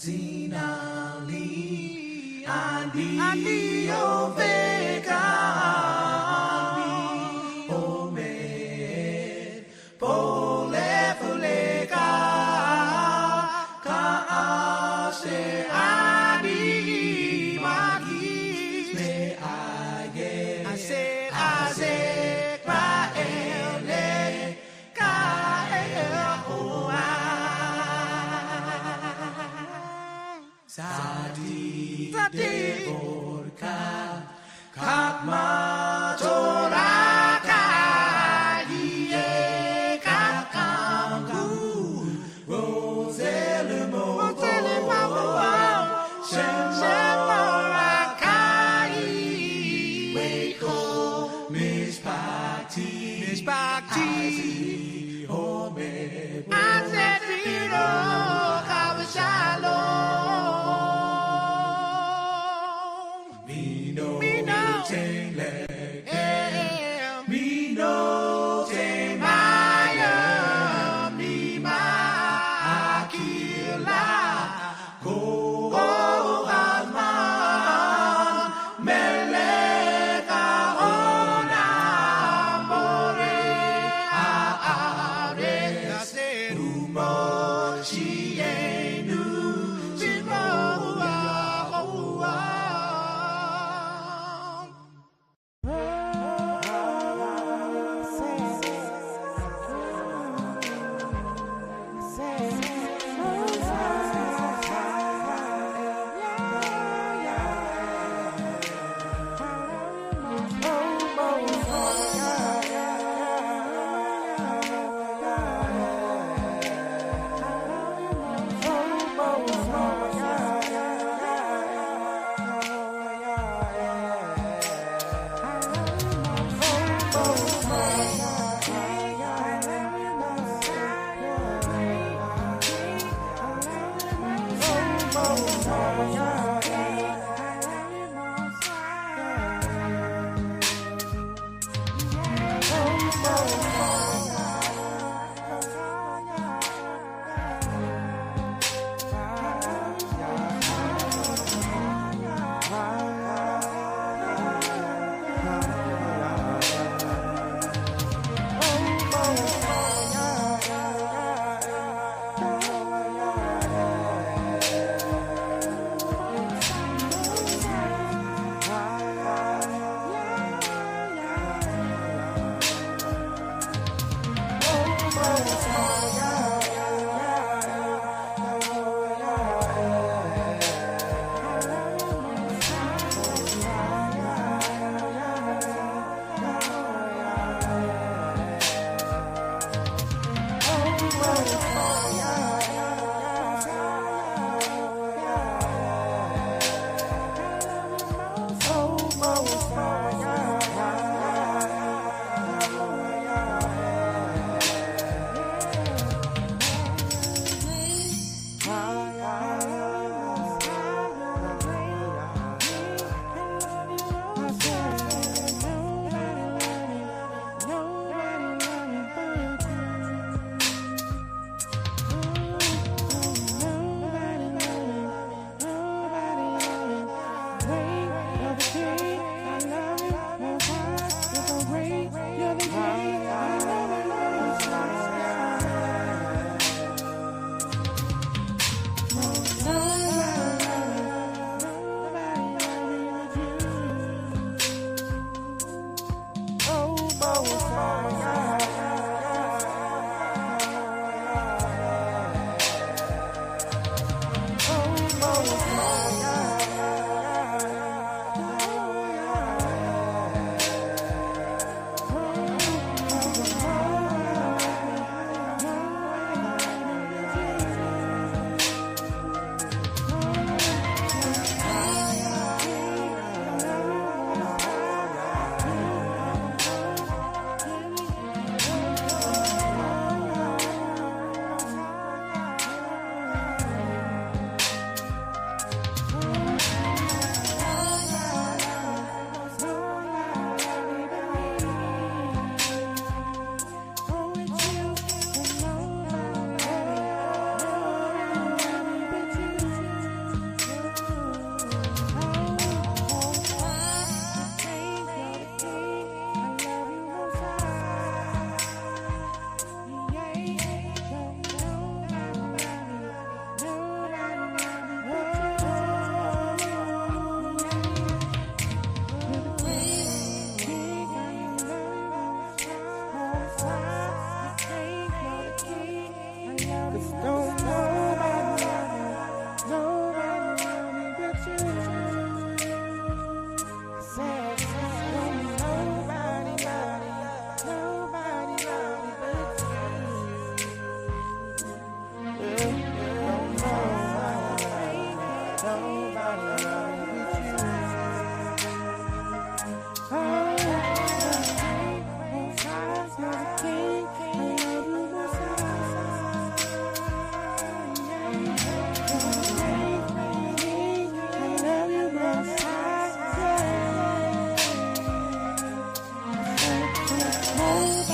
Zinali Andi Ovega Andi Omed Pole Fulega Kaase Adi Magis Me Age Ase Raele Kael Oa Sadi Devorka Kakma Toraka Ye Kakangu Roselimo Shemorakai Weko Mishpati Home Azedino Kavashalom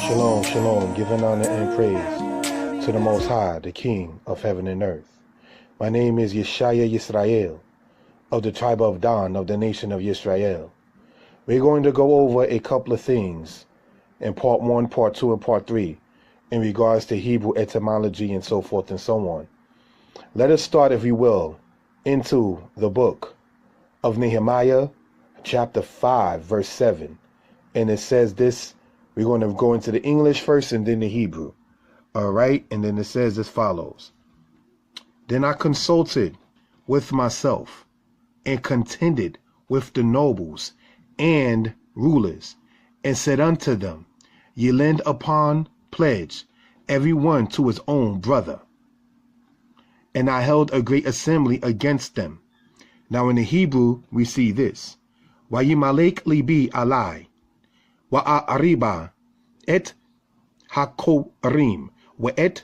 Shalom, shalom, giving honor and praise to the Most High, the King of heaven and earth. My name is Yeshaya Yisrael, of the tribe of Dan, of the nation of Yisrael. We're going to go over a couple of things in part 1, part 2, and part 3 in regards to Hebrew etymology and so forth and so on. Let us start, if we will, into the book of Nehemiah, chapter 5, verse 7. And it says this. We're going to go into the English first and then the Hebrew. All right. And then it says as follows. Then I consulted with myself and contended with the nobles and rulers and said unto them, Ye lend upon pledge, every one to his own brother. And I held a great assembly against them. Now in the Hebrew, we see this. Wayimalek libi alai. Wa'ariba et hakorim wa et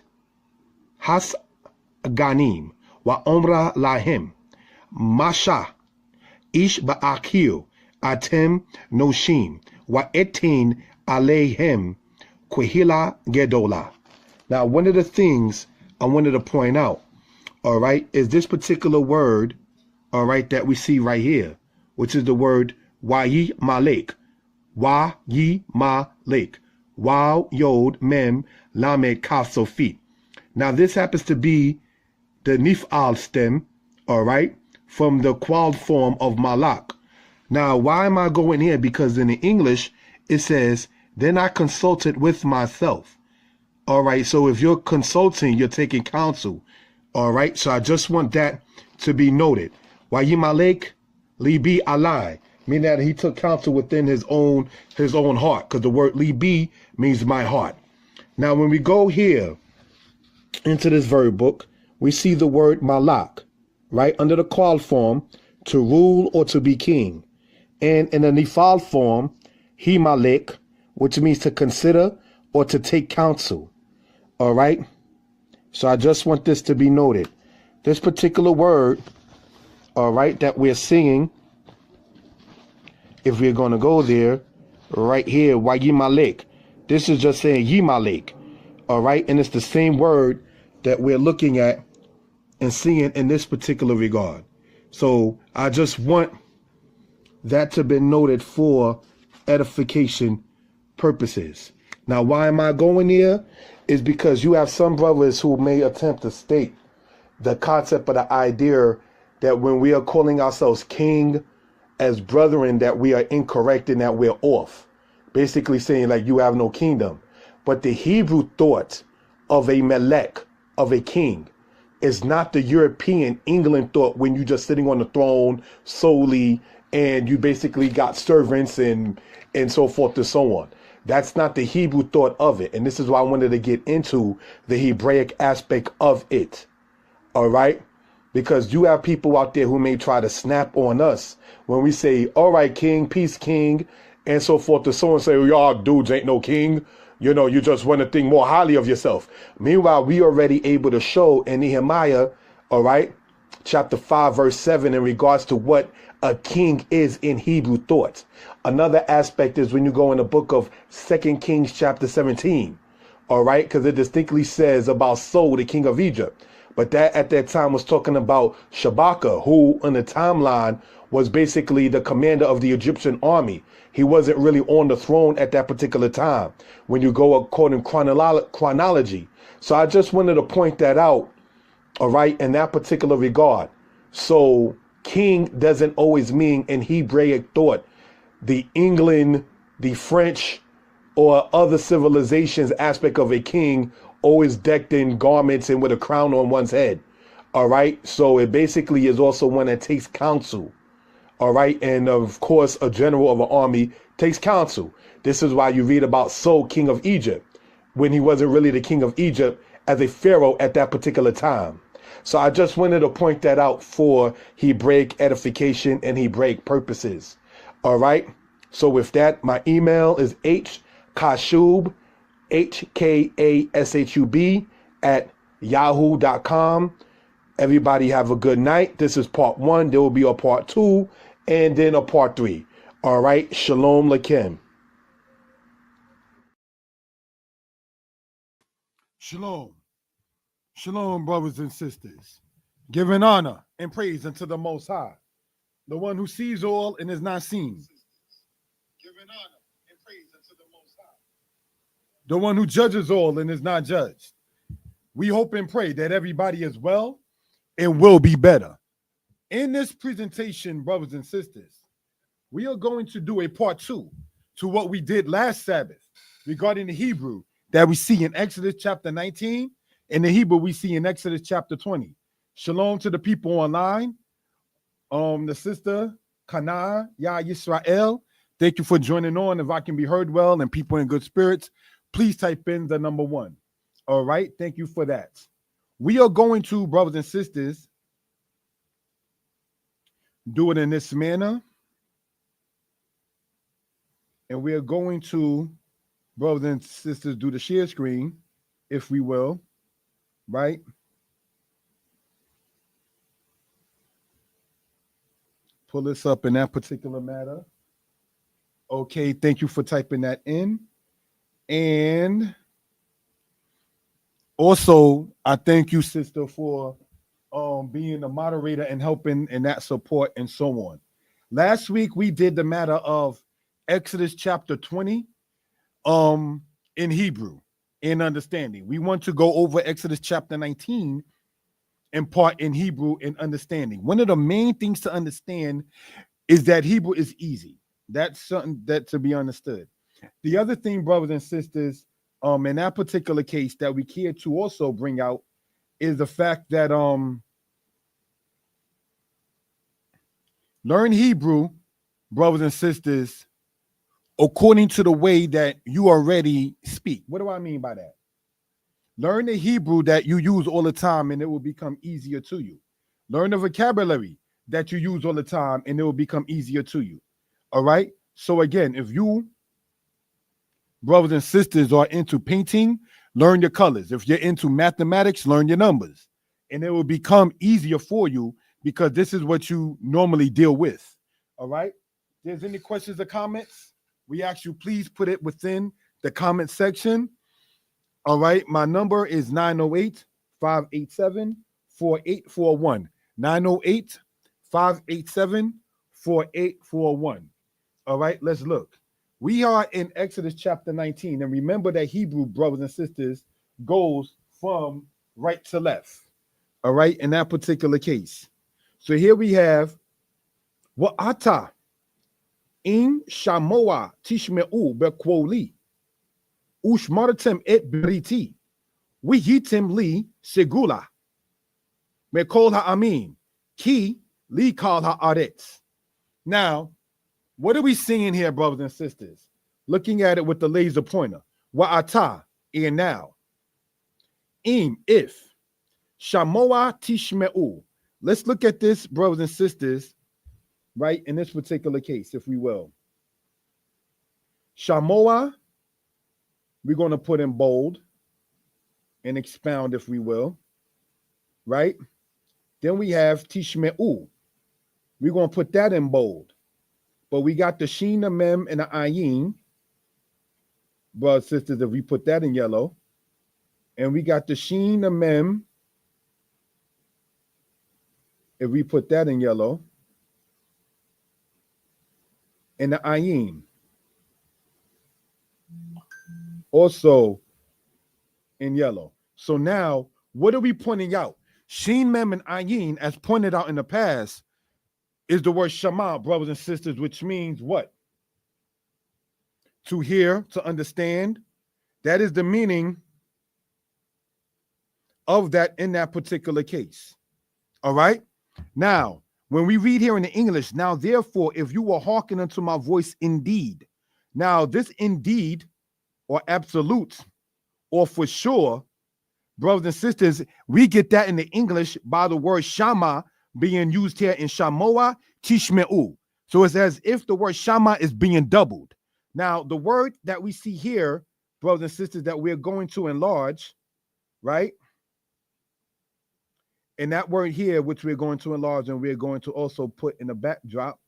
hasganim wa omra lahem masha ish ba'akil atem noshim wa etin alehem kwehila gedola. Now one of the things I wanted to point out, all right, is this particular word, all right, that we see right here, which is the word Wayimalek. Wa yi ma lake. Wow yod mem lamed kaf sofit. Now this happens to be the nifal stem, all right, from the qual form of malak. Now why am I going here? Because in the English it says, then I consulted with myself. All right, so if you're consulting, you're taking counsel. All right, so I just want that to be noted. Wa yi ma lake libi alai. Meaning that he took counsel within his own heart, because the word libi means my heart. Now, when we go here into this verb book, we see the word malak, right, under the qual form, to rule or to be king. And in the nifal form, himalek, which means to consider or to take counsel. All right. So I just want this to be noted. This particular word, all right, that we're seeing, if we're going to go there, right here, Wayimalek. This is just saying Yimalek. All right. And it's the same word that we're looking at and seeing in this particular regard. So I just want that to be noted for edification purposes. Now, why am I going here? Is because you have some brothers who may attempt to state the concept of the idea that when we are calling ourselves king, as brethren, that we are incorrect and that we're off, basically saying like you have no kingdom. But the Hebrew thought of a melech, of a king, is not the European England thought when you just sitting on the throne solely and you basically got servants and so forth and so on. That's not the Hebrew thought of it. And this is why I wanted to get into the Hebraic aspect of it. All right. Because you have people out there who may try to snap on us when we say, all right, king, peace, king, and so forth and so on. Say, y'all dudes ain't no king. You know, you just want to think more highly of yourself. Meanwhile, we already able to show in Nehemiah, all right, chapter 5, verse 7, in regards to what a king is in Hebrew thought. Another aspect is when you go in the book of 2 Kings, chapter 17, all right, because it distinctly says about Saul, the king of Egypt. But that at that time was talking about Shabaka, who in the timeline was basically the commander of the Egyptian army. He wasn't really on the throne at that particular time when you go according chronology. So I just wanted to point that out, all right, in that particular regard. So king doesn't always mean in Hebraic thought the England, the French, or other civilizations aspect of a king always decked in garments and with a crown on one's head. All right. So it basically is also one that takes counsel. All right. And of course, a general of an army takes counsel. This is why you read about Saul, king of Egypt, when he wasn't really the king of Egypt as a pharaoh at that particular time. So I just wanted to point that out for Hebraic edification and Hebraic purposes. All right. So with that, my email is hkashub, HKASHUB at yahoo.com. Everybody have a good night. This is part 1. There will be a part 2 and then a part 3. All right. Shalom Lakim. Shalom. Shalom, brothers and sisters. Giving honor and praise unto the Most High, the one who sees all and is not seen. Giving honor and praise unto the Most High, the one who judges all and is not judged. We hope and pray that everybody is well and will be better. In this presentation, brothers and sisters, we are going to do a part 2 to what we did last Sabbath regarding the Hebrew that we see in Exodus chapter 19 and the Hebrew we see in Exodus chapter 20. Shalom to the people online. The sister Kana Ya Yisrael, thank you for joining on. If I can be heard well and people in good spirits, please type in the number 1. All right, thank you for that. We are going to, brothers and sisters, do it in this manner. And we are going to, brothers and sisters, do the share screen, if we will, right? Pull this up in that particular matter. Okay, thank you for typing that in. And also, I thank you, sister, for being a moderator and helping in that support and so on. Last week, we did the matter of Exodus chapter 20 in Hebrew, in understanding. We want to go over Exodus chapter 19 in part in Hebrew in understanding. One of the main things to understand is that Hebrew is easy. That's something that to be understood. The other thing, brothers and sisters, in that particular case that we care to also bring out is the fact that learn Hebrew, brothers and sisters, according to the way that you already speak. What do I mean by that? Learn the Hebrew that you use all the time and it will become easier to you. Learn the vocabulary that you use all the time and it will become easier to you. All right? So again, if you, brothers and sisters, are into painting, learn your colors. If you're into mathematics, learn your numbers. And it will become easier for you because this is what you normally deal with. All right? If there's any questions or comments, we ask you please put it within the comment section. All right, my number is 908-587-4841. 908-587-4841. All right, let's look. We are in Exodus chapter 19. And remember that Hebrew, brothers and sisters, goes from right to left. All right, in that particular case. So here we have Wa'ata in Shamoa Tishme'u Bekwoli. Ushmaratem et briti. We hitim li segula. Me call ha'amin. Ki li call ha'aretz. Now, what are we seeing here, brothers and sisters? Looking at it with the laser pointer. Wa'ata, and now. Im, if. Shamoa tishme'u. Let's look at this, brothers and sisters, right, in this particular case, if we will. Shamoa, we're going to put in bold and expound, if we will, right? Then we have Tishme'u. We're going to put that in bold. But we got the Shin, the Mem, and the Ayin. Brothers and sisters, if we put that in yellow. And we got the Shin, the Mem. If we put that in yellow. And the Ayin. Also in yellow. So now, what are we pointing out? Shin, Mem, and Ayin, as pointed out in the past, is the word Shema, brothers and sisters, which means what? To hear, to understand. That is the meaning of that in that particular case. All right. Now, when we read here in the English, now therefore, if you will hearken unto my voice indeed. Now, this indeed or absolute or for sure, brothers and sisters, we get that in the English by the word shama being used here in shamoa tishmeu. So it's as if the word shama is being doubled. Now, the word that we see here, brothers and sisters, that we're going to enlarge, right? And that word here, which we're going to enlarge, and we're going to also put in the backdrop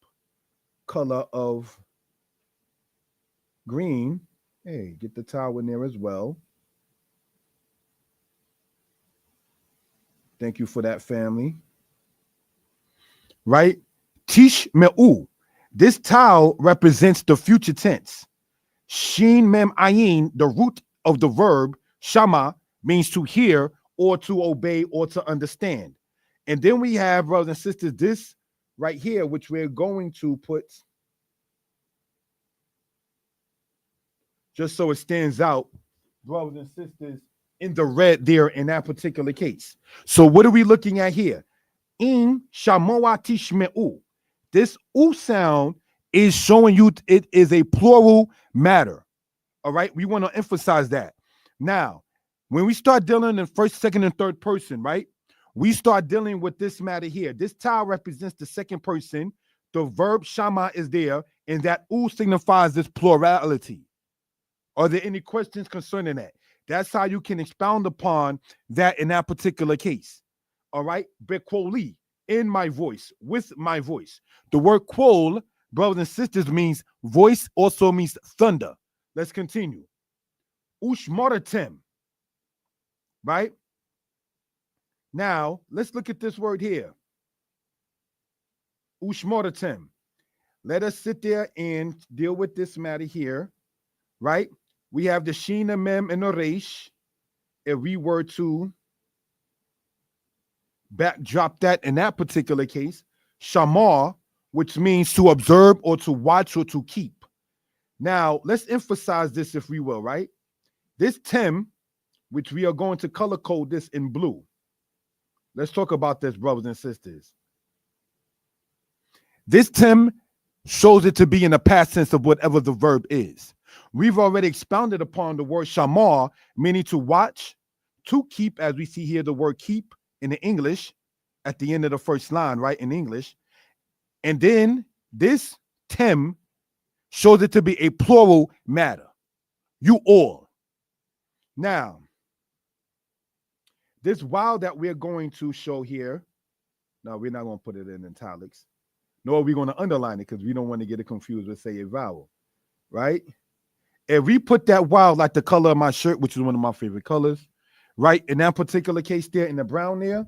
color of green. Hey, get the towel in there as well. Thank you for that, family. Right? Tish me'u. This towel represents the future tense. Shin mem ayin, the root of the verb shama, means to hear or to obey or to understand. And then we have, brothers and sisters, this right here, which we're going to put just so it stands out, brothers and sisters, in the red there in that particular case. So what are we looking at here? In shamoa tishmeu. This u sound is showing you it is a plural matter. All right, we want to emphasize that. Now, when we start dealing in first, second, and third person, right? We start dealing with this matter here. This towel represents the second person. The verb shama is there, and that u signifies this plurality. Are there any questions concerning that? That's how you can expound upon that in that particular case. All right, bequoli, in my voice, with my voice. The word quol, brothers and sisters, means voice, also means thunder. Let's continue. Ushmoratem, right? Now, let's look at this word here. Ushmoratem. Let us sit there and deal with this matter here, right? We have the Shina, Mem, and the Resh. If we were to backdrop that in that particular case, Shamar, which means to observe or to watch or to keep. Now, let's emphasize this if we will, right? This Tem, which we are going to color code this in blue. Let's talk about this, brothers and sisters. This Tem shows it to be in the past tense of whatever the verb is. We've already expounded upon the word shamar, meaning to watch, to keep, as we see here the word keep in the English at the end of the first line, right, in English. And then this tem shows it to be a plural matter. You all. Now, this while that we're going to show here, no, we're not going to put it in italics, nor are we going to underline it because we don't want to get it confused with, say, a vowel, right? If we put that while like the color of my shirt, which is one of my favorite colors, right, in that particular case there, in the brown there,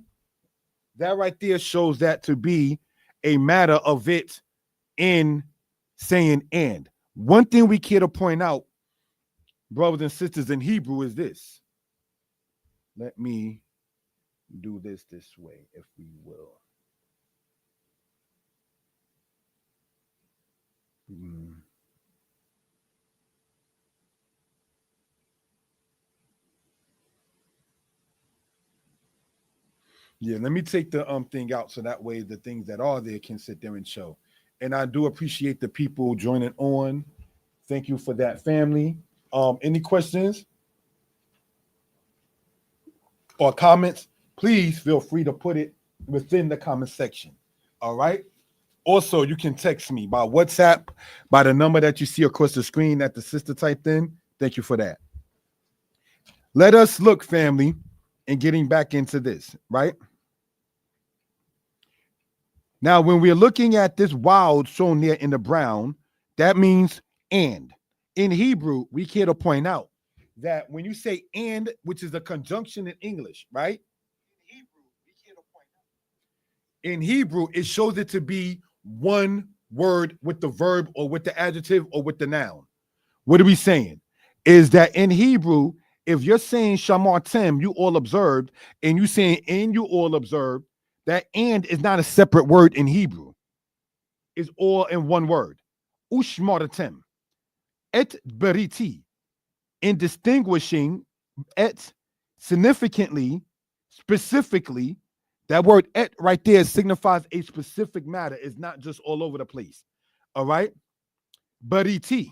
that right there shows that to be a matter of it in saying and. One thing we care to point out, brothers and sisters, in Hebrew is this. Let me do this way, if we will. Yeah, let me take the thing out so that way the things that are there can sit there and show. And I do appreciate the people joining on. Thank you for that, family. Any questions or comments? Please feel free to put it within the comment section. All right. Also, you can text me by WhatsApp by the number that you see across the screen that the sister typed in. Thank you for that. Let us look, family, and getting back into this, right? Now, when we're looking at this wild shown there in the brown, that means and. In Hebrew, we care to point out that when you say and, which is a conjunction in English, right? In Hebrew, it shows it to be one word with the verb or with the adjective or with the noun. What are we saying? Is that in Hebrew, if you're saying shamar tem, you all observed, and you saying and you all observed, that and is not a separate word in Hebrew. It's all in one word. Ushmaratem. Et beriti. In distinguishing et significantly Specifically, that word et right there signifies a specific matter. It's not just all over the place. All right. Bariti.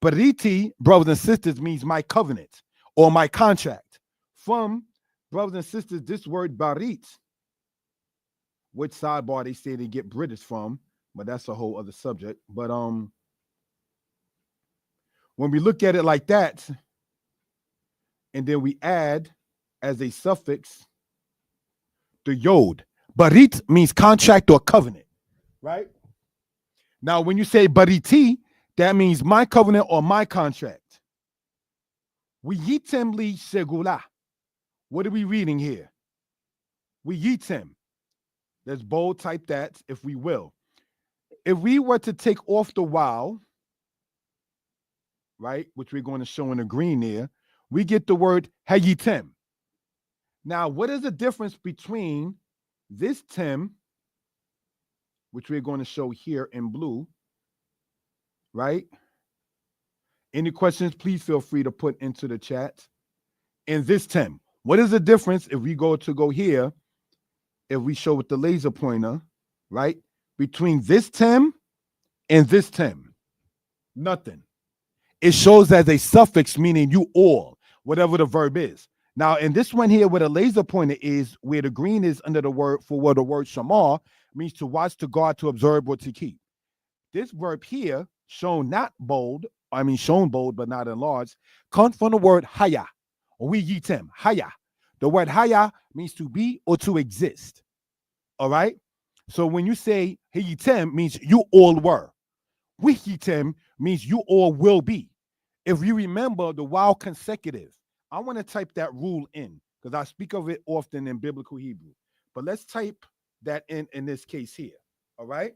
Bariti, brothers and sisters, means my covenant or my contract. From brothers and sisters, this word barit, which sidebar they say they get British from, but that's a whole other subject. But when we look at it like that, and then we add as a suffix the yod. Barit means contract or covenant, right? Now, when you say bariti, that means my covenant or my contract. We yitem li segula. What are we reading here? We yitem. Let's bold type that if we will. If we were to take off the wow, right, which we're going to show in the green there, we get the word hayitem. Now, what is the difference between this tem, which we're going to show here in blue, right? Any questions, please feel free to put into the chat. And this tem, what is the difference if we go here, if we show with the laser pointer, right, between this tem and this tem? Nothing. It shows as a suffix, meaning you all, whatever the verb is. Now, in this one here, where the laser pointer is, where the green is under the word for where the word shamar means to watch, to guard, to observe, or to keep. This verb here, shown bold, but not enlarged, comes from the word haya, or we yitem, haya. The word haya means to be or to exist. All right? So when you say hiyitem, means you all were. Wihitem means you all will be. If you remember the while consecutive, I want to type that rule in because I speak of it often in biblical Hebrew. But let's type that in this case here. All right?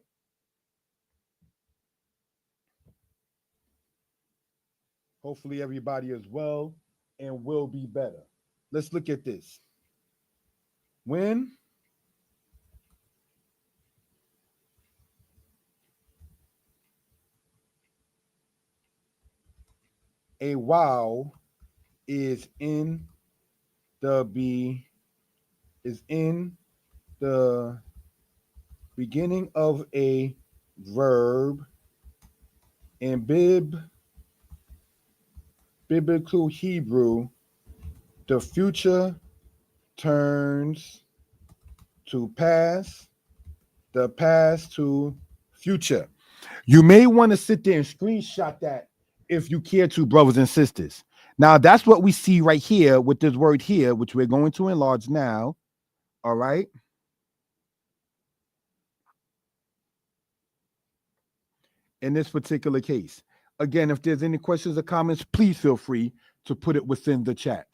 Hopefully everybody is well and will be better. Let's look at this. When a wow is in the beginning of a verb in biblical Hebrew, the future turns to past, the past to future. You may want to sit there and screenshot that if you care to, brothers and sisters. Now, that's what we see right here with this word here, which we're going to enlarge now. All right. In this particular case. Again, if there's any questions or comments, please feel free to put it within the chat.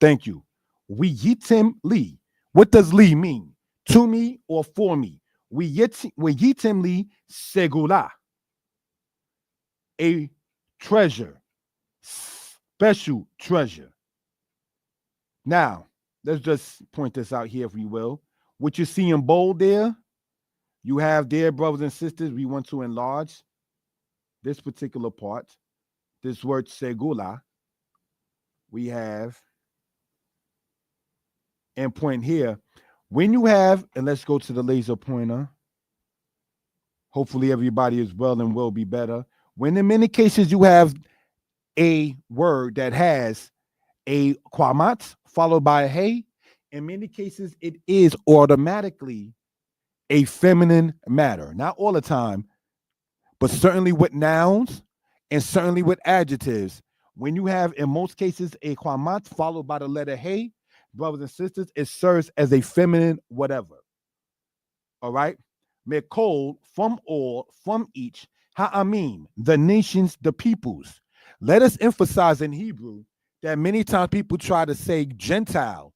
Thank you. We yitim li. What does li mean? To me or for me? We yitim li segula. A treasure. Special treasure. Now, let's just point this out here, if we will. What you see in bold there, you have there, brothers and sisters, we want to enlarge this particular part. This word segula, we have, and point here. When you have, and let's go to the laser pointer. Hopefully everybody is well and will be better. When in many cases you have a word that has a kwamat followed by a hey, in many cases it is automatically a feminine matter. Not all the time, but certainly with nouns and certainly with adjectives. When you have, in most cases, a kwamat followed by the letter hey, brothers and sisters, it serves as a feminine whatever. All right? Mekol, from all, from each, ha'amim, the nations, the peoples. Let us emphasize in Hebrew that many times people try to say Gentile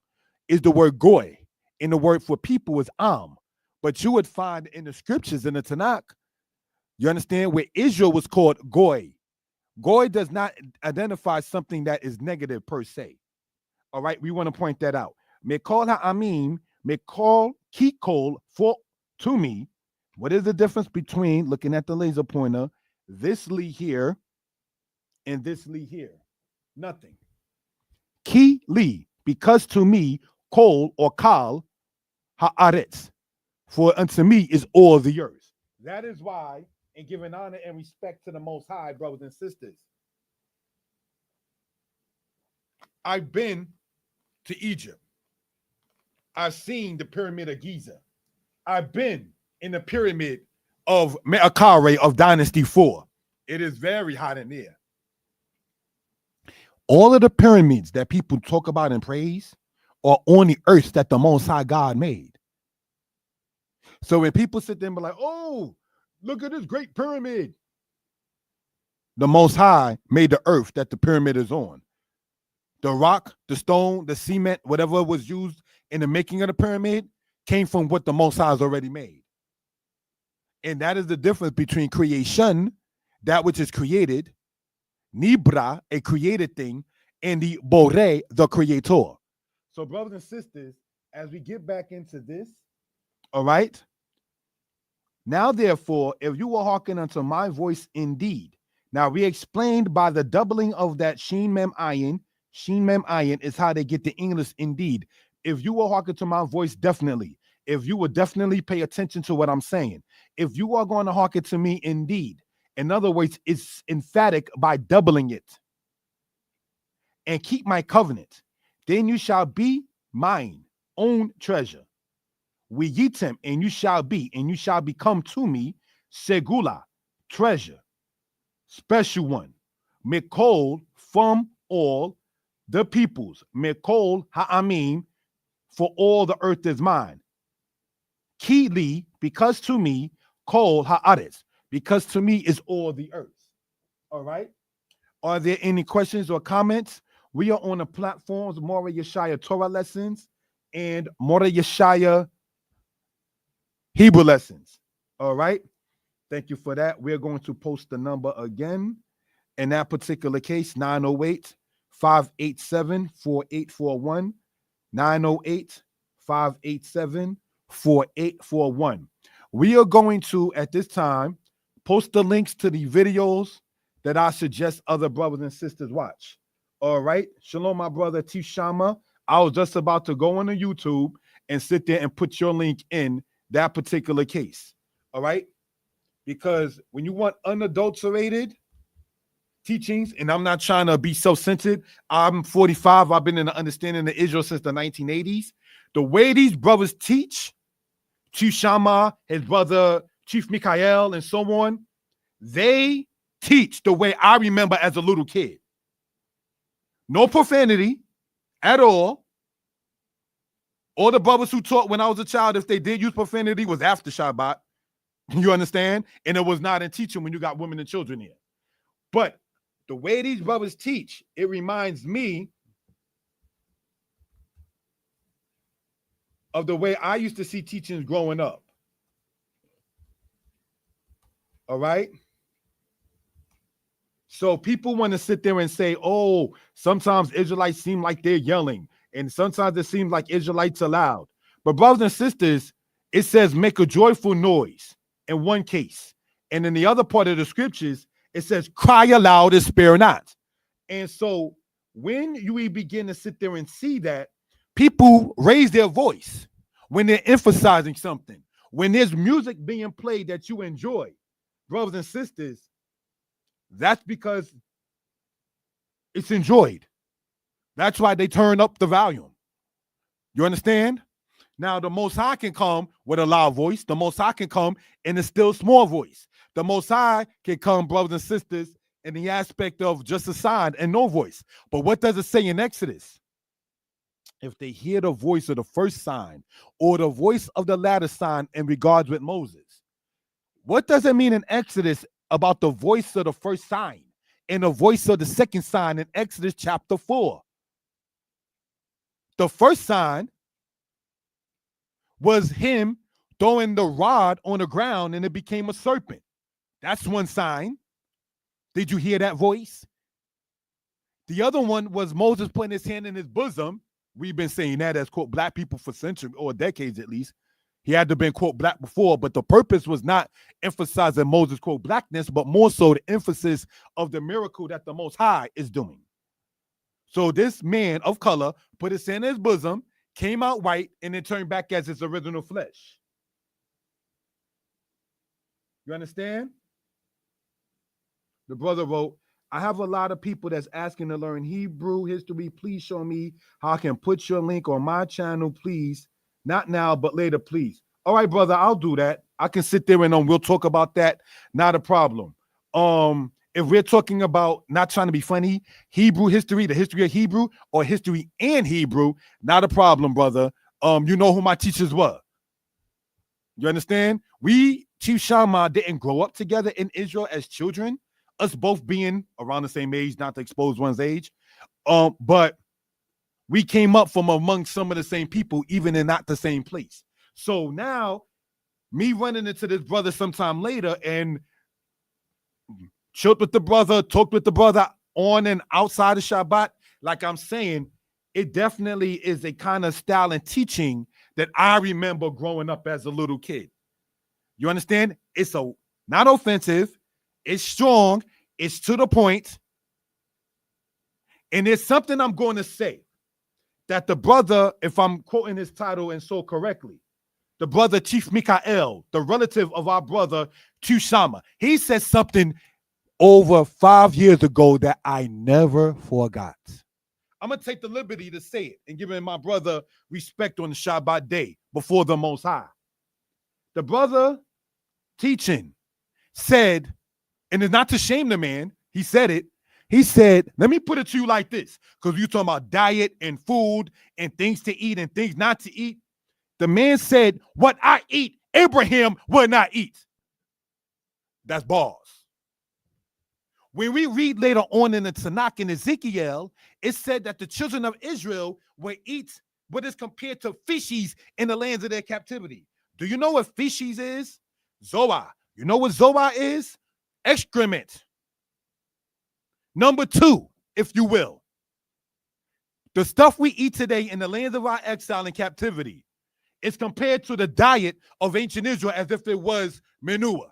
is the word goy, and the word for people is am. But you would find in the scriptures in the Tanakh, you understand, where Israel was called goy. Goy does not identify something that is negative per se. All right, we want to point that out. Mekol ha'amim, mekol kikol, for to me. What is the difference between, looking at the laser pointer, this li here and this li here? Nothing. Ki li, because to me, kol or kal haaretz, for unto me is all the earth. That is why, in giving honor and respect to the Most High, brothers and sisters, I've been to Egypt. I've seen the pyramid of Giza. I've been in the pyramid of Me'akare of Dynasty 4. It is very hot in there. All of the pyramids that people talk about and praise are on the earth that the Most High God made. So when people sit there and be like, oh, look at this great pyramid, the Most High made the earth that the pyramid is on. The rock, the stone, the cement, whatever was used in the making of the pyramid came from what the Most High has already made. And that is the difference between creation, that which is created, Nibra, a created thing, and the Bore, the creator. So, brothers and sisters, as we get back into this, all right? Now, therefore, if you will hearken unto my voice indeed. Now, we explained by the doubling of that Shin Mem Ayin is how they get the English indeed. If you will hearken to my voice, definitely. If you would definitely pay attention to what I'm saying. If you are going to hearken to me indeed. In other words, it's emphatic by doubling it. And keep my covenant. Then you shall be mine own treasure. We yitem, and you shall become to me segula, treasure, special one, mikol, from all the peoples, mikol ha'amim, for all the earth is mine. Kili, because to me, kol ha'aretz, because to me is all the earth. All right. Are there any questions or comments? We are on the platforms Mora Yeshaya Torah lessons and Mora Yeshaya Hebrew lessons. All right. Thank you for that. We're going to post the number again. In that particular case, 908-587-4841. 908-587-4841. We are going to, at this time, post the links to the videos that I suggest other brothers and sisters watch. All right. Shalom, my brother Tishama. I was just about to go on to YouTube and sit there and put your link in that particular case. All right. Because when you want unadulterated teachings, and I'm not trying to be self-centered, I'm 45. I've been in the understanding of Israel since the 1980s. The way these brothers teach, Chief Shama, his brother Chief Mikael, and so on, they teach the way I remember as a little kid. No profanity at all. All the brothers who taught when I was a child, if they did use profanity, was after Shabbat. You understand? And it was not in teaching when you got women and children here. But the way these brothers teach, it reminds me of the way I used to see teachings growing up. All right? So people want to sit there and say, oh, sometimes Israelites seem like they're yelling, and sometimes it seems like Israelites are loud. But brothers and sisters, it says make a joyful noise in one case. And in the other part of the scriptures, it says cry aloud and spare not. And so when you begin to sit there and see that, people raise their voice when they're emphasizing something. When there's music being played that you enjoy, brothers and sisters, that's because it's enjoyed. That's why they turn up the volume. You understand? Now, the Most High can come with a loud voice. The Most High can come in a still small voice. The Most High can come, brothers and sisters, in the aspect of just a sign and no voice. But what does it say in Exodus? If they hear the voice of the first sign or the voice of the latter sign in regards with Moses, what does it mean in Exodus about the voice of the first sign and the voice of the second sign in Exodus chapter 4? The first sign was him throwing the rod on the ground and it became a serpent. That's one sign. Did you hear that voice? The other one was Moses putting his hand in his bosom. We've been saying that as, quote, black people for centuries or decades at least. He had to have been, quote, black before, but the purpose was not emphasizing Moses, quote, blackness, but more so the emphasis of the miracle that the Most High is doing. So this man of color put his hand in his bosom, came out white, and then turned back as its original flesh. You understand? The brother wrote, I have a lot of people that's asking to learn Hebrew history. Please show me how I can put your link on my channel, please. Not now, but later, please. All right, brother, I'll do that. I can sit there and we'll talk about that. Not a problem. If we're talking about, not trying to be funny, Hebrew history, the history of Hebrew, or history and Hebrew, not a problem, brother. You know who my teachers were. You understand? We, Chief Shammah, didn't grow up together in Israel as children, us both being around the same age, not to expose one's age. But we came up from among some of the same people, even in not the same place. So now, me running into this brother sometime later and chilled with the brother, talked with the brother on and outside of Shabbat, like I'm saying, it definitely is a kind of style and teaching that I remember growing up as a little kid. You understand? It's not offensive. It's strong. It's to the point. And there's something I'm going to say that the brother, if I'm quoting his title and so correctly, the brother Chief Mikael, the relative of our brother Chief Shammah, he said something over 5 years ago that I never forgot. I'm going to take the liberty to say it and giving my brother respect on the Shabbat day before the Most High. The brother teaching said, and it's not to shame the man, he said it. He said, let me put it to you like this, because you're talking about diet and food and things to eat and things not to eat. The man said, what I eat, Abraham will not eat. That's bars. When we read later on in the Tanakh in Ezekiel, it said that the children of Israel will eat what is compared to fishes in the lands of their captivity. Do you know what fishes is? Zoa. You know what Zoa is? Excrement. Number 2, if you will. The stuff we eat today in the lands of our exile and captivity is compared to the diet of ancient Israel as if it was manure.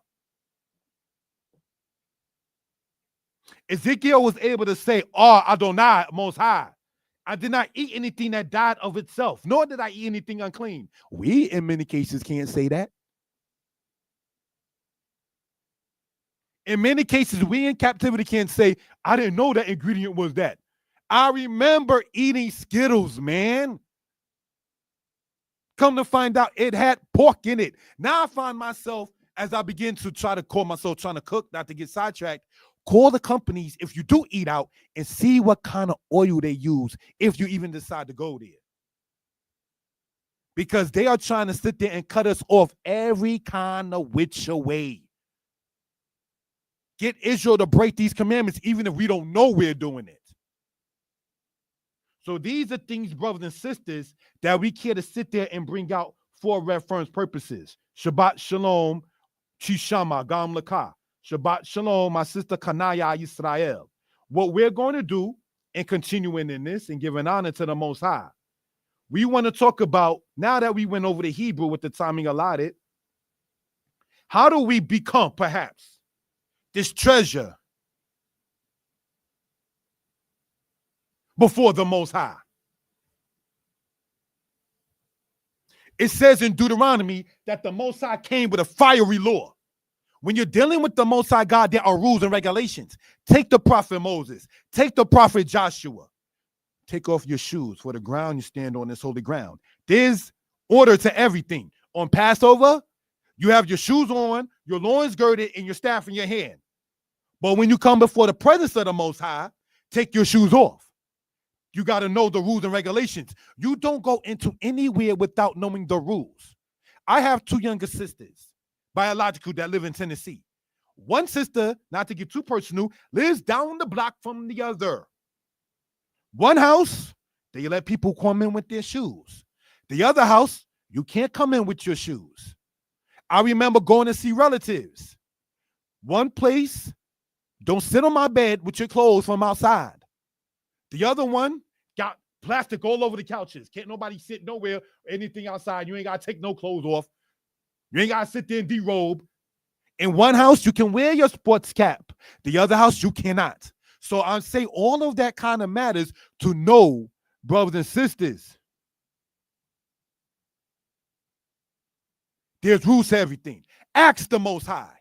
Ezekiel was able to say, "Oh, Adonai, Most High, I did not eat anything that died of itself, nor did I eat anything unclean." We, in many cases, can't say that. In many cases, we in captivity can't say, I didn't know that ingredient was that. I remember eating Skittles, man. Come to find out it had pork in it. Now I find myself, as I begin to try to call myself trying to cook, not to get sidetracked, call the companies if you do eat out and see what kind of oil they use if you even decide to go there. Because they are trying to sit there and cut us off every kind of which way. Get Israel to break these commandments even if we don't know we're doing it. So these are things, brothers and sisters, that we care to sit there and bring out for reference purposes. Shabbat Shalom, Chief Shammah, Gam Lakah. Shabbat Shalom, my sister Kanaya Yisrael. What we're going to do, and continuing in this and giving honor to the Most High, we want to talk about, now that we went over the Hebrew with the timing allotted, how do we become, perhaps, this treasure before the Most High? It says in Deuteronomy that the Most High came with a fiery law. When you're dealing with the Most High God, there are rules and regulations. Take the prophet Moses. Take the prophet Joshua. Take off your shoes, for the ground you stand on is holy ground. There's order to everything. On Passover, you have your shoes on, your loins girded, and your staff in your hand. But when you come before the presence of the Most High, take your shoes off. You got to know the rules and regulations. You don't go into anywhere without knowing the rules. I have 2 younger sisters, biological, that live in Tennessee. One sister, not to get too personal, lives down the block from the other. One house, they let people come in with their shoes. The other house, you can't come in with your shoes. I remember going to see relatives. One place, don't sit on my bed with your clothes from outside. The other one got plastic all over the couches. Can't nobody sit nowhere, anything outside. You ain't got to take no clothes off. You ain't got to sit there and derobe. In one house, you can wear your sports cap. The other house, you cannot. So I'm saying all of that kind of matters to know, brothers and sisters. There's rules to everything. Ask the Most High.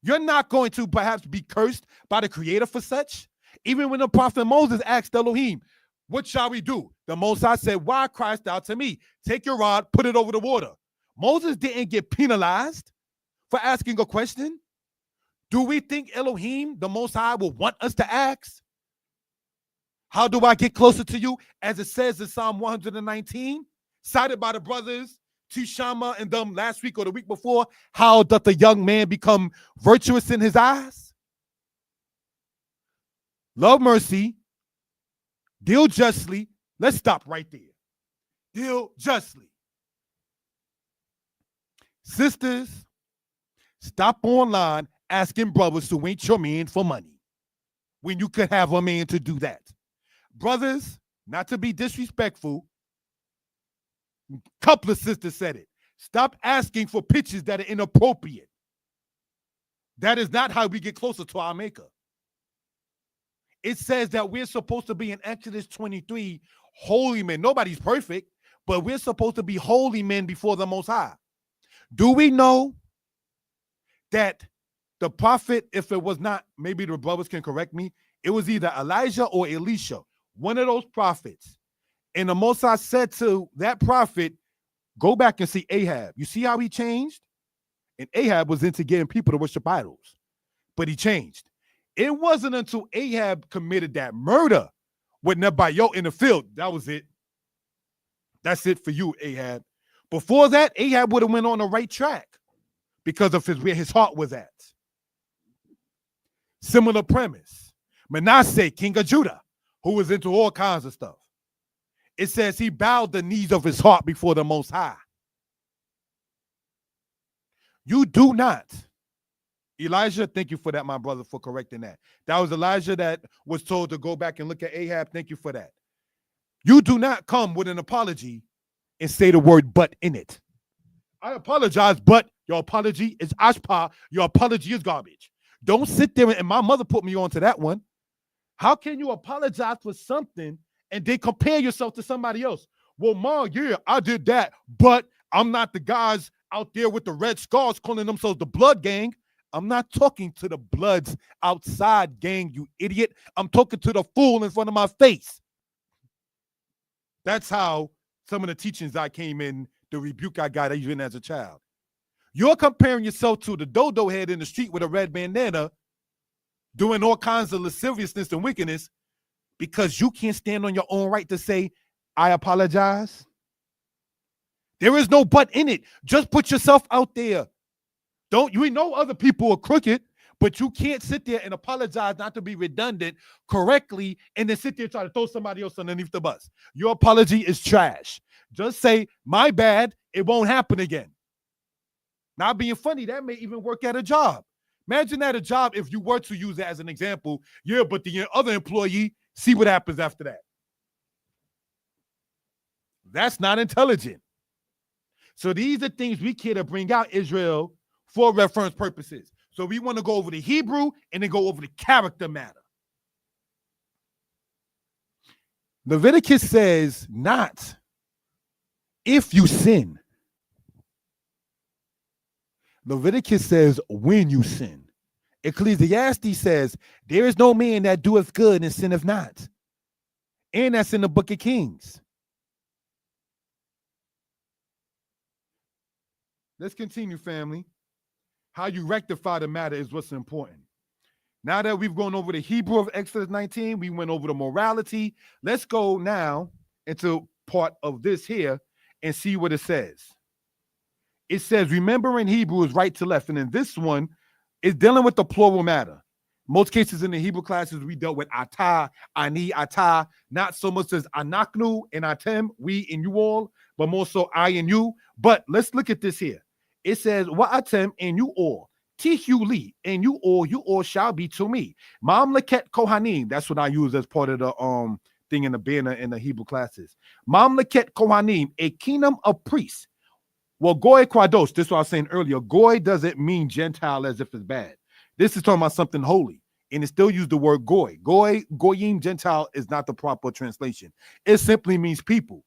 You're not going to perhaps be cursed by the Creator for such. Even when the prophet Moses asked Elohim, what shall we do? The Most High said, why criest thou to me? Take your rod, put it over the water. Moses didn't get penalized for asking a question. Do we think Elohim, the Most High, will want us to ask? How do I get closer to you? As it says in Psalm 119, cited by the brothers Tishama and them last week or the week before, how doth the young man become virtuous in his eyes? Love mercy, deal justly. Let's stop right there. Deal justly. Sisters, stop online asking brothers to ain't your man for money when you could have a man to do that. Brothers, not to be disrespectful, a couple of sisters said it. Stop asking for pictures that are inappropriate. That is not how we get closer to our maker. It says that we're supposed to be in Exodus 23 holy men. Nobody's perfect, but we're supposed to be holy men before the Most High. Do we know that the prophet, if it was not, maybe the brothers can correct me, it was either Elijah or Elisha, one of those prophets. And the Most High said to that prophet, go back and see Ahab. You see how he changed? And Ahab was into getting people to worship idols, but he changed. It wasn't until Ahab committed that murder with Nebaioth in the field. That was it. That's it for you, Ahab. Before that, Ahab would have went on the right track because of where his heart was at. Similar premise. Manasseh, king of Judah, who was into all kinds of stuff. It says he bowed the knees of his heart before the Most High. You do not. Elijah, thank you for that, my brother, for correcting that. That was Elijah that was told to go back and look at Ahab. Thank you for that. You do not come with an apology and say the word but in it. I apologize, but your apology is ashpa. Your apology is garbage. Don't sit there and my mother put me on to that one. How can you apologize for something and then compare yourself to somebody else? Well, Ma, yeah, I did that, but I'm not the guys out there with the red scars calling themselves the blood gang. I'm not talking to the Bloods outside gang, you idiot. I'm talking to the fool in front of my face. That's how some of the teachings I came in, the rebuke I got even as a child. You're comparing yourself to the dodo head in the street with a red bandana doing all kinds of lasciviousness and wickedness because you can't stand on your own right to say, I apologize. There is no but in it. Just put yourself out there. We know other people are crooked, but you can't sit there and apologize, not to be redundant, correctly, and then sit there and try to throw somebody else underneath the bus. Your apology is trash. Just say, my bad, it won't happen again. Not being funny, that may even work at a job. Imagine at a job if you were to use that as an example. Yeah, but the other employee, see what happens after that. That's not intelligent. So these are things we care to bring out, Israel, for reference purposes. So we want to go over the Hebrew and then go over the character matter. Leviticus says not if you sin. Leviticus says when you sin. Ecclesiastes says there is no man that doeth good and sinneth not. And that's in the book of Kings. Let's continue, family. How you rectify the matter is what's important. Now that we've gone over the Hebrew of Exodus 19, we went over the morality. Let's go now into part of this here and see what it says. It says, remember in Hebrew is right to left. And in this one, it's dealing with the plural matter. Most cases in the Hebrew classes, we dealt with atah, ani, atah, not so much as anaknu and atem, we and you all, but more so I and you. But let's look at this here. It says, wa'atem and you all, tihu li, and you all shall be to me. Mamleket kohanim, that's what I use as part of the thing in the banner in the Hebrew classes. Mamleket kohanim, a kingdom of priests. Well, goy kwados, this is what I was saying earlier. Goy doesn't mean Gentile as if it's bad. This is talking about something holy, and it still used the word goy. Goyim, Gentile is not the proper translation. It simply means people.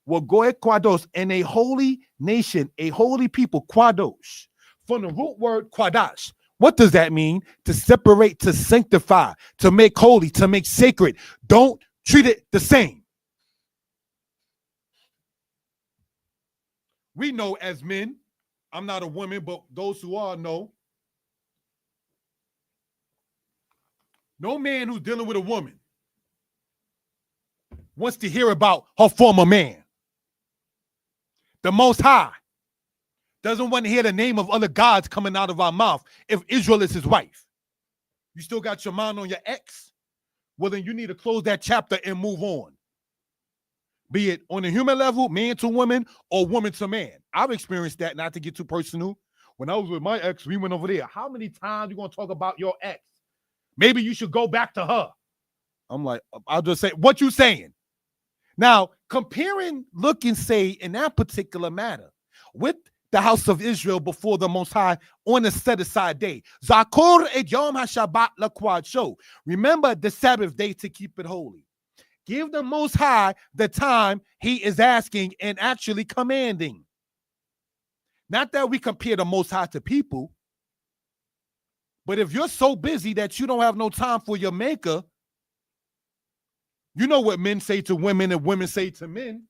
Wagoy Kwados, and a holy nation, a holy people, Kwadosh. From the root word Kwadash. What does that mean? To separate, to sanctify, to make holy, to make sacred. Don't treat it the same. We know as men, I'm not a woman, but those who are know. No man who's dealing with a woman wants to hear about her former man. The Most High doesn't want to hear the name of other gods coming out of our mouth if Israel is his wife. You still got your mind on your ex? Well, then you need to close that chapter and move on. Be it on a human level, man to woman, or woman to man. I've experienced that, not to get too personal. When I was with my ex, we went over there. How many times you going to talk about your ex? Maybe you should go back to her. I'm like, I'll just say, what you saying? Now, comparing, look and say, in that particular matter, with the house of Israel before the Most High on a set-aside day. Zakor et Yom HaShabbat LaQuad Show. Remember the Sabbath day to keep it holy. Give the Most High the time he is asking and actually commanding. Not that we compare the Most High to people, but if you're so busy that you don't have no time for your maker, you know what men say to women and women say to men.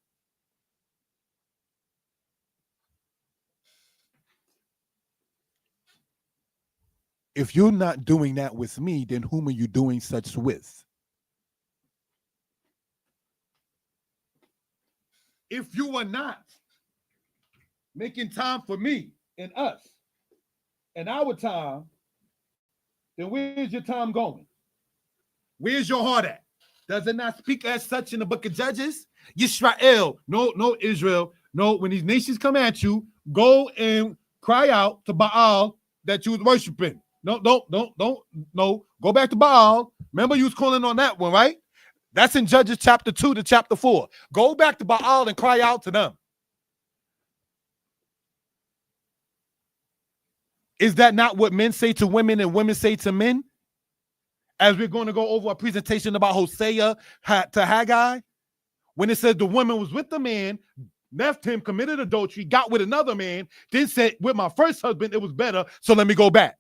If you're not doing that with me, then whom are you doing such with? If you are not making time for me and us and our time, then where's your time going? Where's your heart at? Does it not speak as such in the book of Judges? Yisrael, no Israel, no, when these nations come at you, go and cry out to Baal that you was worshiping. No, go back to Baal. Remember you was calling on that one, right? That's in Judges chapter 2 to chapter 4. Go back to Baal and cry out to them. Is that not what men say to women and women say to men? As we're going to go over a presentation about Hosea to Haggai, when it says the woman was with the man, left him, committed adultery, got with another man, then said, with my first husband, it was better, so let me go back.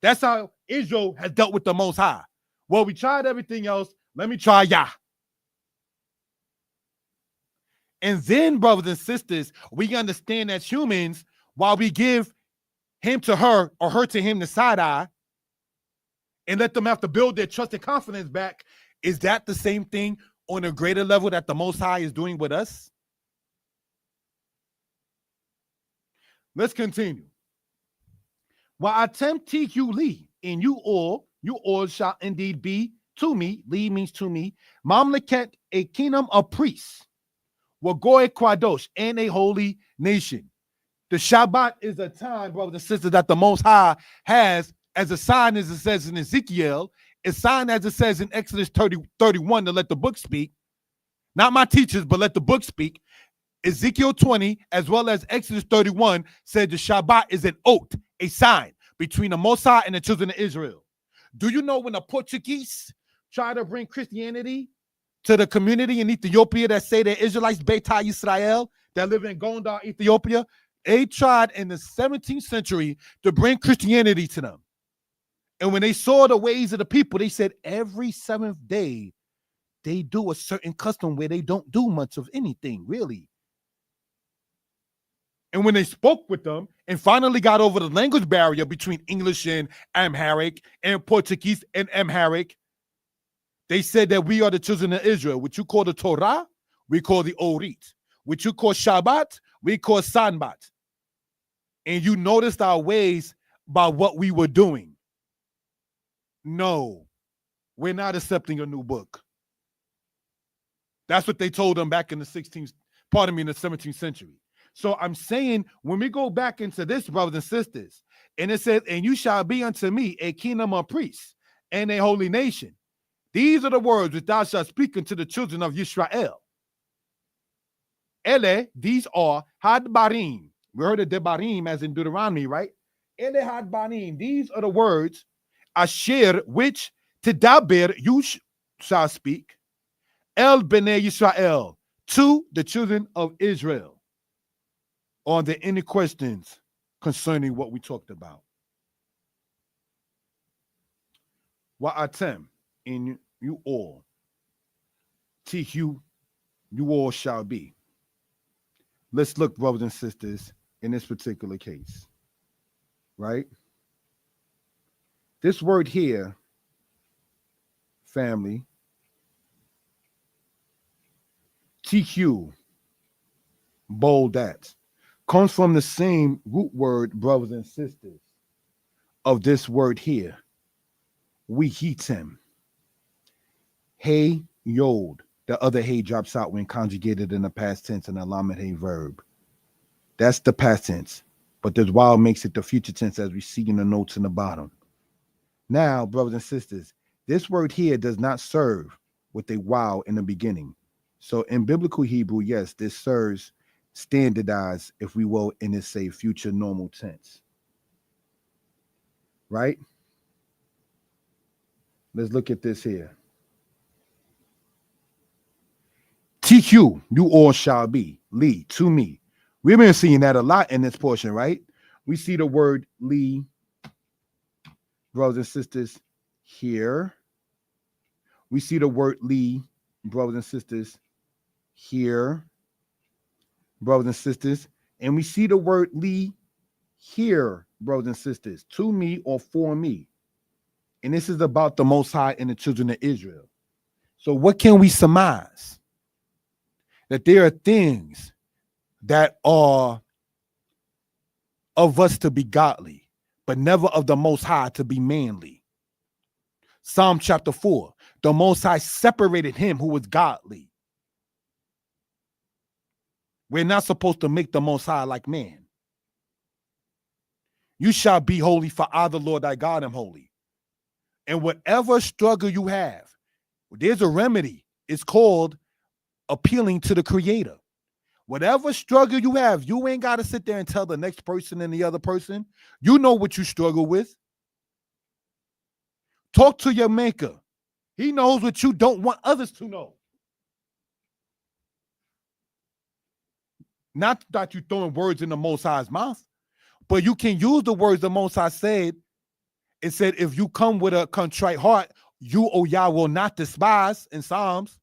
That's how Israel has dealt with the Most High. Well, we tried everything else. Let me try Yah. And then, brothers and sisters, we understand as humans, while we give him to her or her to him the side eye and let them have to build their trust and confidence back, is that the same thing on a greater level that the Most High is doing with us? Let's continue. Wa'atem you li, and you all shall indeed be to me. Li means to me. Mamleket, a kingdom of priests. Wagoy Kwadosh, and a holy nation. The Shabbat is a time, brothers and sisters, that the Most High has as a sign, as it says in Ezekiel, a sign as it says in Exodus 31 to let the book speak. Not my teachers, but let the book speak. Ezekiel 20, as well as Exodus 31, said the Shabbat is an oath, a sign between the Most High and the children of Israel. Do you know when the Portuguese try to bring Christianity to the community in Ethiopia that say they're Israelites, Beta Israel, that live in Gondar, Ethiopia? They tried in the 17th century to bring Christianity to them. And when they saw the ways of the people, they said every seventh day they do a certain custom where they don't do much of anything, really. And when they spoke with them and finally got over the language barrier between English and Amharic and Portuguese and Amharic, they said that we are the children of Israel. What you call the Torah, we call the Orit. What you call Shabbat, we call Sanbat. And you noticed our ways by what we were doing. No, we're not accepting a new book. That's what they told them back in the 17th century. So I'm saying when we go back into this, brothers and sisters, and it says, and you shall be unto me a kingdom of priests and a holy nation. These are the words which thou shalt speak unto the children of Israel. Ele, these are hadbarim. We heard of debarim as in Deuteronomy, right? Ele hadbarim. These are the words asher which tedaber you shall speak. El bnei Yisrael, to the children of Israel. Are there any questions concerning what we talked about? Wa'atem, in you all, TQ, you all shall be. Let's look, brothers and sisters, in this particular case, right? This word here, family, TQ, bold that, comes from the same root word, brothers and sisters, of this word here, we heat him. Hey, yod. The other hey drops out when conjugated in the past tense and a lamed hey verb. That's the past tense. But this wow makes it the future tense as we see in the notes in the bottom. Now, brothers and sisters, this word here does not serve with a wow in the beginning. So in biblical Hebrew, yes, this serves standardized, if we will, in this say future normal tense. Right? Let's look at this here. TQ, you all shall be. Lee, to me. We've been seeing that a lot in this portion, right? We see the word Lee, brothers and sisters, here. We see the word Lee, brothers and sisters, here. Brothers and sisters. And we see the word Lee here, brothers and sisters, to me or for me. And this is about the Most High and the children of Israel. So what can we surmise? That there are things that are of us to be godly, but never of the Most High to be manly. Psalm chapter 4, the Most High separated him who was godly. We're not supposed to make the Most High like man. You shall be holy, for I, the Lord thy God, am holy. And whatever struggle you have, there's a remedy. It's called appealing to the Creator. Whatever struggle you have, you ain't got to sit there and tell the next person and the other person. You know what you struggle with. Talk to your maker. He knows what you don't want others to know. Not that you're throwing words in the Most High's mouth, but you can use the words the Most High said. It said, if you come with a contrite heart, you, O Yah, will not despise in Psalms.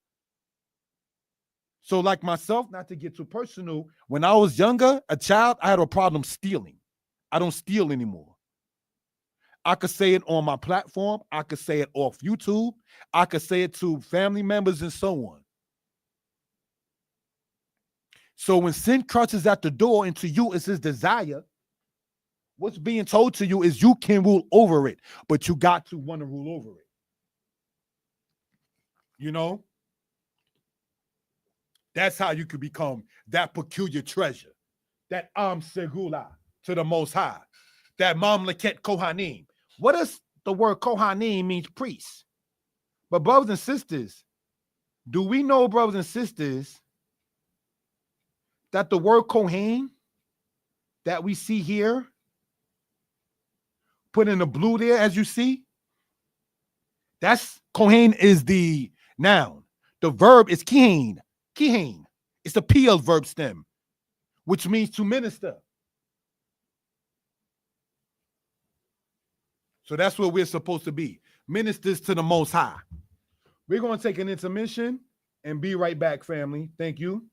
So like myself, not to get too personal, when I was younger, a child, I had a problem stealing. I don't steal anymore. I could say it on my platform. I could say it off YouTube. I could say it to family members and so on. So when sin crouches at the door into you is his desire, what's being told to you is you can rule over it, but you got to want to rule over it. You know? That's how you could become that peculiar treasure, that Am Segula to the Most High, that Mamleket Kohanim. What does the word Kohanim means? Priests. But brothers and sisters, do we know, brothers and sisters, that the word Kohen that we see here, put in the blue there as you see, that's Kohen is the noun. The verb is kihin. Kihin. It's the PL verb stem, which means to minister. So that's what we're supposed to be. Ministers to the Most High. We're going to take an intermission and be right back, family. Thank you.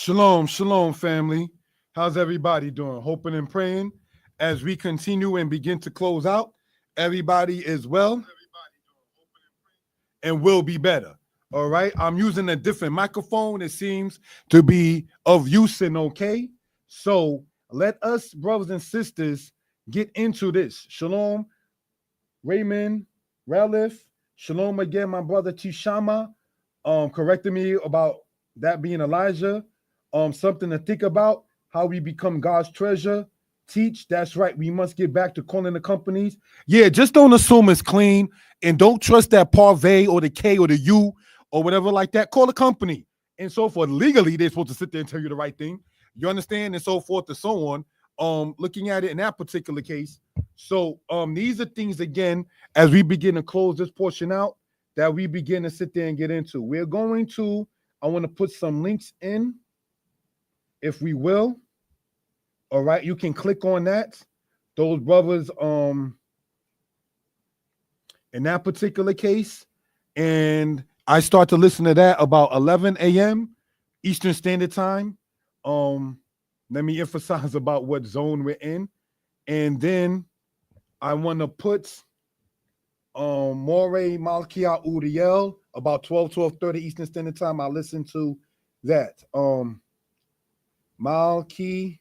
Shalom, shalom, family. How's everybody doing? Hoping and praying as we continue and begin to close out. Everybody is well and will be better. All right. I'm using a different microphone. It seems to be of use and okay. So let us, brothers and sisters, get into this. Shalom, Raymond, Ralph. Shalom again, my brother Tishama. Corrected me about that being Elijah. Something to think about, how we become God's treasure. Teach, that's right. We must get back to calling the companies. Yeah, just don't assume it's clean and don't trust that Parve or the K or the U or whatever like that. Call the company and so forth. Legally, they're supposed to sit there and tell you the right thing. You understand? And so forth and so on. Looking at it in that particular case. So these are things, again, as we begin to close this portion out, that we begin to sit there and get into. We're going to, I want to put some links in, if we will. All right, you can click on that. Those brothers, in that particular case, and I start to listen to that about 11 a.m. Eastern Standard Time. Let me emphasize about what zone we're in. And then I want to put More Malkia Uriel about 12:30 Eastern Standard Time. I listen to that. Malki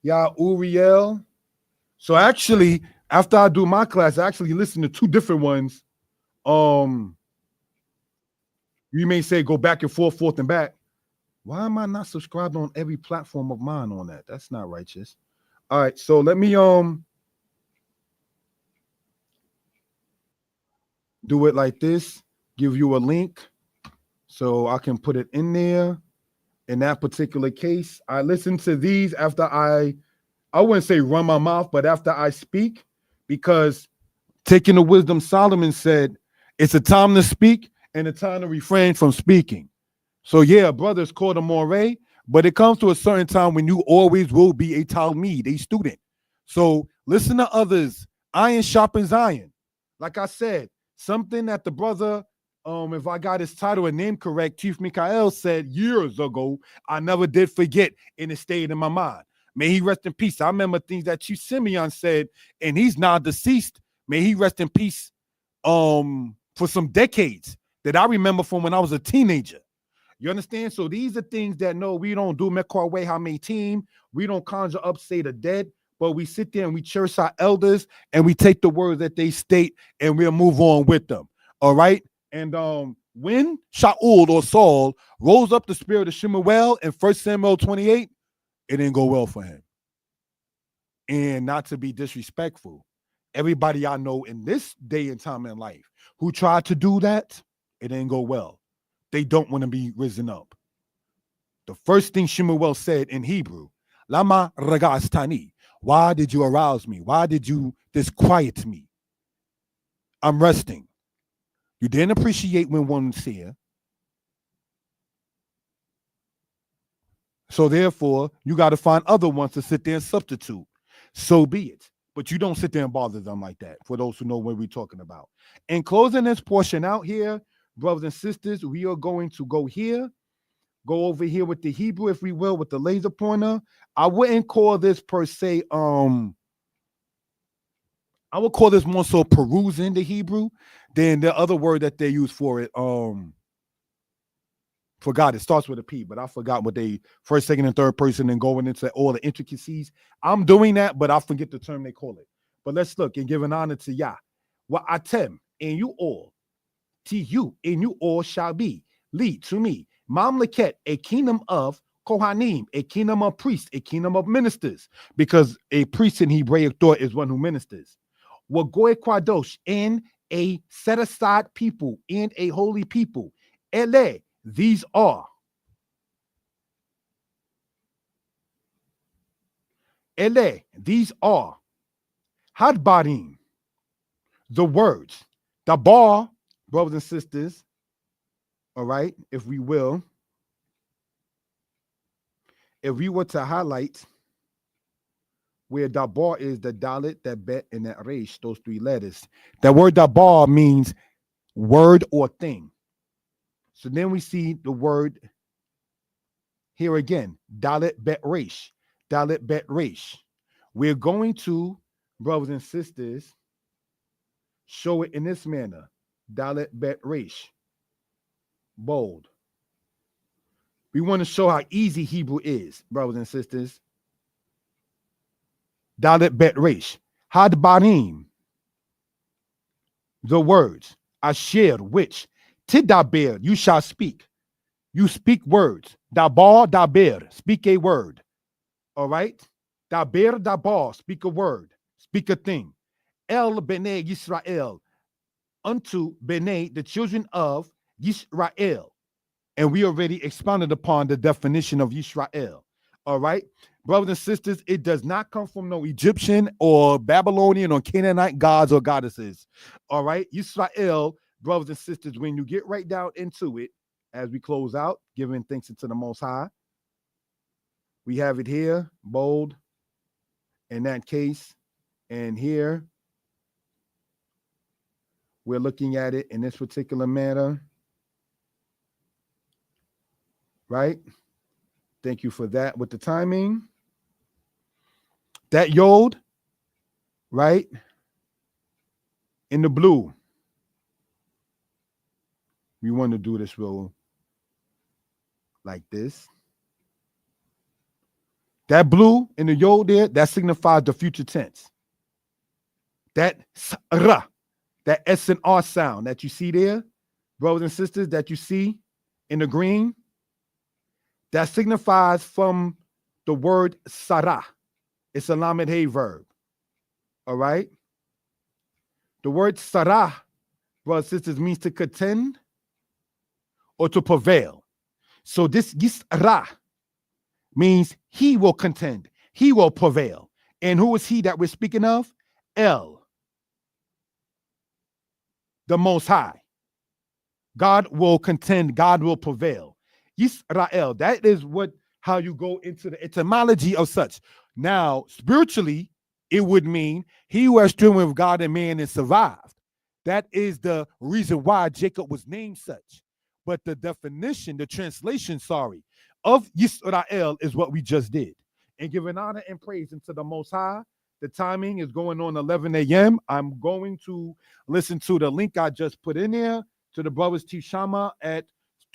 Uriel. So actually, after I do my class, I actually listen to two different ones. You may say go back and forth and back. Why am I not subscribed on every platform of mine on that? That's not righteous. All right, so let me do it like this. Give you a link so I can put it in there. In that particular case, I listen to these after I wouldn't say run my mouth, but after I speak, because taking the wisdom Solomon said, it's a time to speak and a time to refrain from speaking. So yeah, brothers called a moray, but it comes to a certain time when you always will be a talmid, a student. So listen to others. Iron sharpens iron. Like I said, something that the brother, if I got his title and name correct, Chief Mikael said years ago, I never did forget, and it stayed in my mind. May he rest in peace. I remember things that Chief Simeon said, and he's now deceased. May he rest in peace for some decades that I remember from when I was a teenager. You understand? So these are things that, no, we don't do Mekar Way team. We don't conjure up, say the dead, but we sit there and we cherish our elders and we take the words that they state and we'll move on with them. All right? And when Shaul or Saul rose up the spirit of Shemuel in 1 Samuel 28, it didn't go well for him. And not to be disrespectful, everybody I know in this day and time in life who tried to do that, it didn't go well. They don't want to be risen up. The first thing Shemuel said in Hebrew, Lama ragastani, why did you arouse me? Why did you disquiet me? I'm resting. You didn't appreciate when one was here. So therefore, you got to find other ones to sit there and substitute. So be it. But you don't sit there and bother them like that, for those who know what we're talking about. In closing this portion out here, brothers and sisters, we are going to go here, go over here with the Hebrew, if we will, with the laser pointer. I wouldn't call this per se, I would call this more so perusing the Hebrew than the other word that they use for it. Forgot it starts with a P, but I forgot what they first, second, and third person and going into all the intricacies. I'm doing that, but I forget the term they call it. But let's look and give an honor to Yah. Wa atem, and you all, to you, and you all shall be, lead to me. Mamleket, a kingdom of Kohanim, a kingdom of priests, a kingdom of ministers, because a priest in Hebraic thought is one who ministers. Wagoy Kwadosh, and a set aside people, and a holy people. Ele, these are. Ele, these are. Hadbarim, the words. Dabar, brothers and sisters, all right, if we will, if we were to highlight where Dabar is the Dalit, that Bet, and that Resh, those three letters, that word Dabar means word or thing. So then we see the word here again, Dalit Bet Resh, Dalit Bet Resh. We're going to, brothers and sisters, show it in this manner, Dalit Bet Resh, bold. We want to show how easy Hebrew is, brothers and sisters. Dalit Bet Resh, Hadbarim, the words, Asher, which, Tidaber, you shall speak. You speak words. Dabar, daber, speak a word. All right? Daber, dabar, speak a word. Speak a thing. El bene Yisrael, unto bene, the children of Yisrael. And we already expounded upon the definition of Yisrael. All right? Brothers and sisters, it does not come from no Egyptian or Babylonian or Canaanite gods or goddesses. All right? Yisrael, brothers and sisters, when you get right down into it, as we close out, giving thanks unto the Most High, we have it here, bold, in that case, and here, we're looking at it in this particular manner, right? Thank you for that with the timing. That yod, right, in the blue. We want to do this real like this. That blue in the yod there, that signifies the future tense. That ra, that S and R sound that you see there, brothers and sisters, that you see in the green, that signifies from the word sarah. It's a lamed hey verb. All right? The word sarah, brothers and sisters, means to contend or to prevail. So this yisra means he will contend. He will prevail. And who is he that we're speaking of? El, the Most High. God will contend. God will prevail. Yisrael, that is how you go into the etymology of such. Now, spiritually, it would mean he who has striven with God and man and survived. That is the reason why Jacob was named such. But the definition, the translation, of Yisrael is what we just did. And giving honor and praise unto the Most High. The timing is going on 11 a.m. I'm going to listen to the link I just put in there to the brothers Tishama at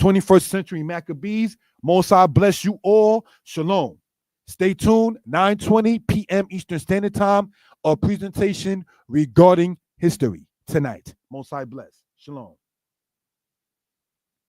21st Century Maccabees. Most High bless you all. Shalom. Stay tuned. 9:20 p.m. Eastern Standard Time. A presentation regarding history tonight. Most High bless. Shalom.